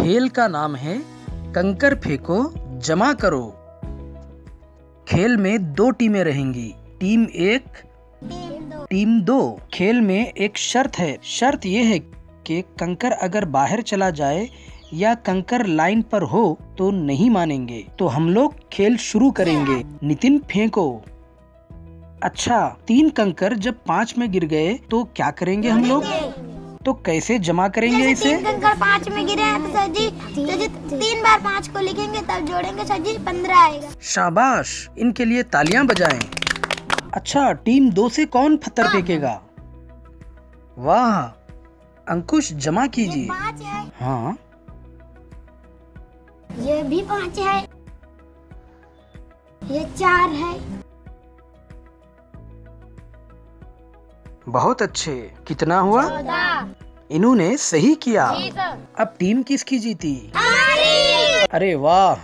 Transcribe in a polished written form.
खेल का नाम है कंकर फेंको जमा करो। खेल में 2 टीमें रहेंगी, टीम 1 टीम 2। खेल में एक शर्त है, शर्त यह है कि कंकर अगर बाहर चला जाए या कंकर लाइन पर हो तो नहीं मानेंगे। तो हम लोग खेल शुरू करेंगे। नितिन फेंको। अच्छा, 3 कंकर जब 5 में गिर गए तो क्या करेंगे हम लोग? तो कैसे जमा करेंगे इसे? 3 कंकर 5 में गिरे हैं तो सर जी 3 बार 5 को लिखेंगे, तब जोड़ेंगे सर जी 15 आएगा। शाबाश, इनके लिए तालियां बजाएं। अच्छा, टीम 2 से कौन पत्थर फेंकेगा? वाह, अंकुश जमा कीजिए। 5 है। हाँ, ये भी 5 है, ये 4 है। बहुत अच्छे। कितना हुआ? 14। इन्होंने सही किया। जी सर। अब टीम किसकी जीती? हमारी। अरे वाह,